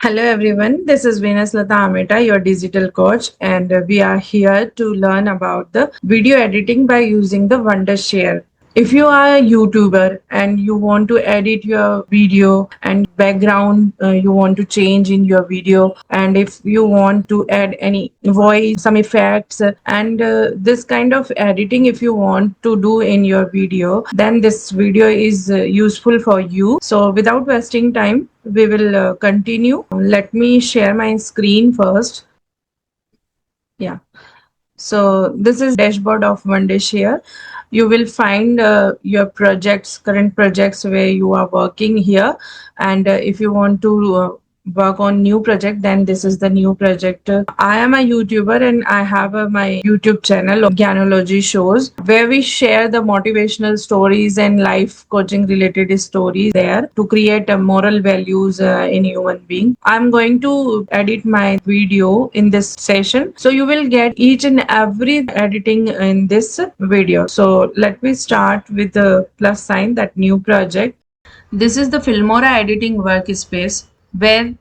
Hello everyone, this is Venus Lata Ameta, your digital coach, and we are here to learn about the video editing by using the Wondershare. If you are a YouTuber and you want to edit your video and background you want to change in your video, and if you want to add any voice, some effects, and this kind of editing if you want to do in your video, then this video is useful for you. So without wasting time, we will continue. Let me share my screen first. Yeah. So this is dashboard of Wondershare. You will find your projects, current projects where you are working here. And if you want to work on new project, then this is the new project. I am a YouTuber and I have my YouTube channel, GyanologyShows, where we share the motivational stories and life coaching related stories there to create moral values in human being. I'm going to edit my video in this session. So you will get each and every editing in this video. So let me start with the plus sign, that new project. This is the Filmora editing workspace where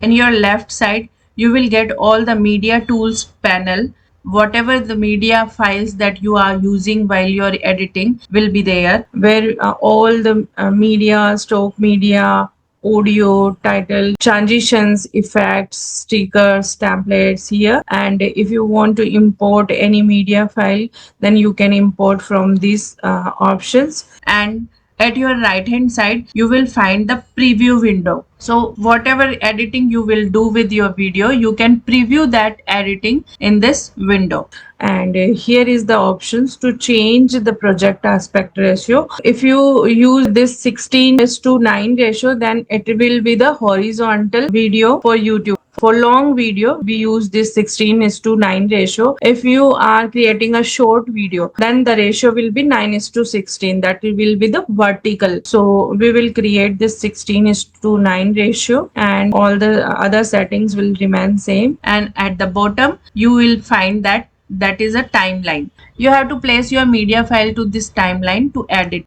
in your left side you will get all the media tools panel. Whatever the media files that you are using while you're editing will be there, where all the media, stock media, audio, title, transitions, effects, stickers, templates here. And if you want to import any media file, then you can import from these options. And at your right hand side you will find the preview window. So whatever editing you will do with your video, you can preview that editing in this window. And here is the options to change the project aspect ratio. If you use this 16:9 ratio, then it will be the horizontal video for YouTube. For long video, we use this 16:9 ratio. If you are creating a short video, then the ratio will be 9:16. That will be the vertical. So we will create this 16:9 ratio, and all the other settings will remain same. And at the bottom, you will find that is a timeline. You have to place your media file to this timeline to edit.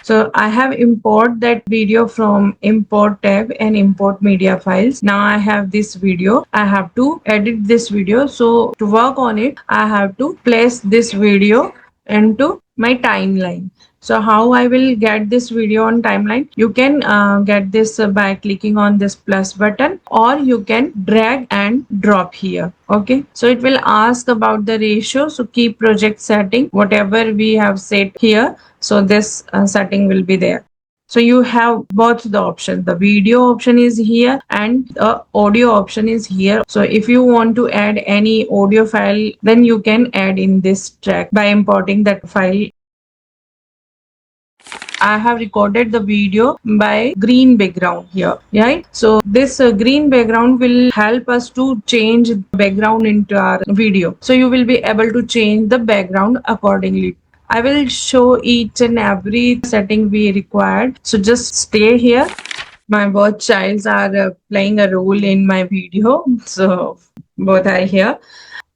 So I have import that video from import tab and import media files. Now I have this video. I have to edit this video. So to work on it, I have to place this video into my timeline. So how I will get this video on timeline? You can get this by clicking on this plus button, or you can drag and drop here. Okay, so it will ask about the ratio. So keep project setting, whatever we have set here. So this setting will be there. So you have both the options. The video option is here and the audio option is here. So if you want to add any audio file, then you can add in this track by importing that file. I have recorded the video by green background here, right? So this green background will help us to change background into our video. So you will be able to change the background accordingly. I will show each and every setting we required. So just stay here. My both childs are playing a role in my video. So both are here.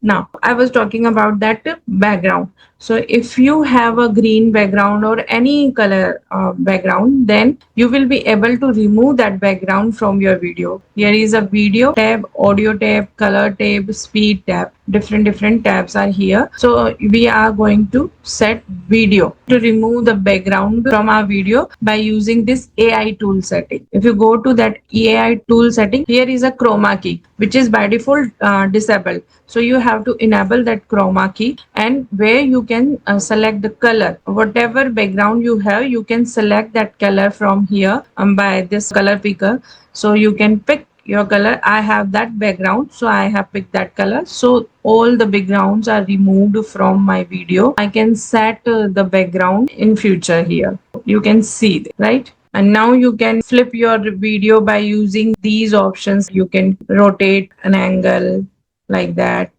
Now, I was talking about that background. So if you have a green background or any color background, then you will be able to remove that background from your video. Here is a video tab, audio tab, color tab, speed tab. Different tabs are here. So we are going to set video to remove the background from our video by using this AI tool setting. If you go to that AI tool setting, here is a chroma key, which is by default disabled. So you have to enable that chroma key, and where you can select the color. Whatever background you have, you can select that color from here by this color picker. So you can pick your color. I have that background, so I have picked that color. So all the backgrounds are removed from my video. I can set the background in future here. You can see it, right? And now you can flip your video by using these options. You can rotate an angle like that.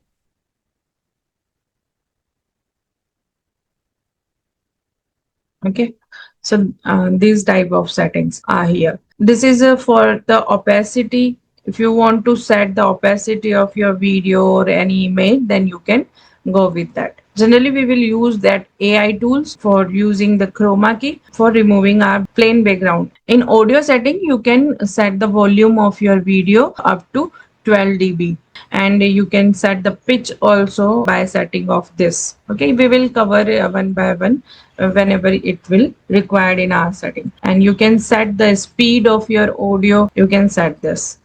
Okay, so these type of settings are here. This is for the opacity. If you want to set the opacity of your video or any image, then you can go with that. Generally, we will use that AI tools for using the chroma key for removing our plain background. In audio setting, you can set the volume of your video up to 12 dB, and you can set the pitch also by setting of this. Okay, we will cover one by one whenever it will required in our setting. And you can set the speed of your audio. You can set this.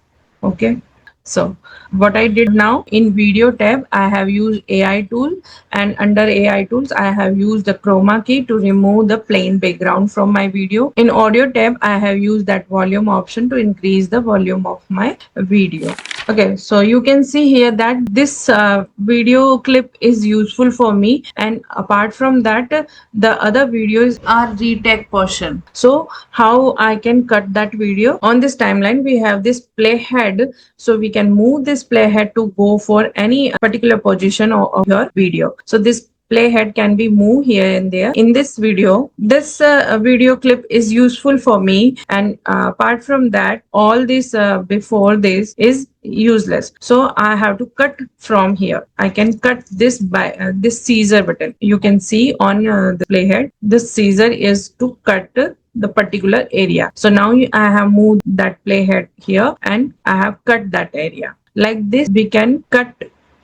Okay. So what I did now, in video tab, I have used AI tool, and under AI tools, I have used the chroma key to remove the plain background from my video. In audio tab, I have used that volume option to increase the volume of my video. Okay, so you can see here that this video clip is useful for me, and apart from that, the other videos are retake portion. So how I can cut that video? On this timeline, we have this playhead, so we can move this playhead to go for any particular position of your video. So this playhead can be moved here and there. In this video, this video clip is useful for me, and apart from that, all this before this is useless. So I have to cut from here. I can cut this by this scissor button. You can see on the playhead, this scissor is to cut the particular area. So now I have moved that playhead here, and I have cut that area. Like this, we can cut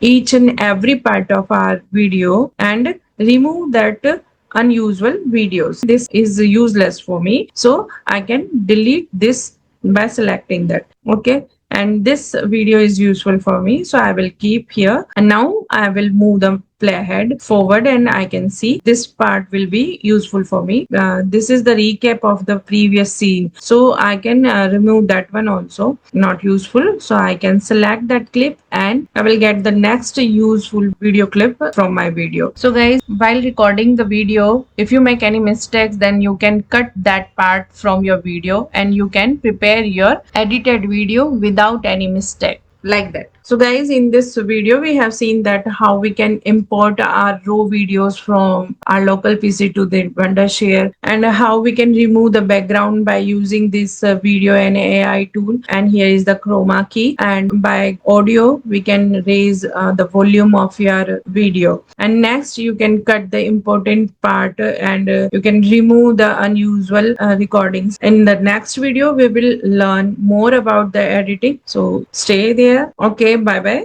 each and every part of our video and remove that unusual videos. This is useless for me, so I can delete this by selecting that. Okay, and this video is useful for me, so I will keep here. And now I will move the playhead forward, and I can see this part will be useful for me. This is the recap of the previous scene, so I can remove that one also, not useful. So I can select that clip, and I will get the next useful video clip from my video. So guys, while recording the video, if you make any mistakes, then you can cut that part from your video, and you can prepare your edited video without any mistake, like that. So guys, in this video, we have seen that how we can import our raw videos from our local PC to the Wondershare, and how we can remove the background by using this video and AI tool. And here is the chroma key, and by audio, we can raise the volume of your video. And next, you can cut the important part, and you can remove the unusual recordings. In the next video, we will learn more about the editing. So stay there. Okay, bye bye.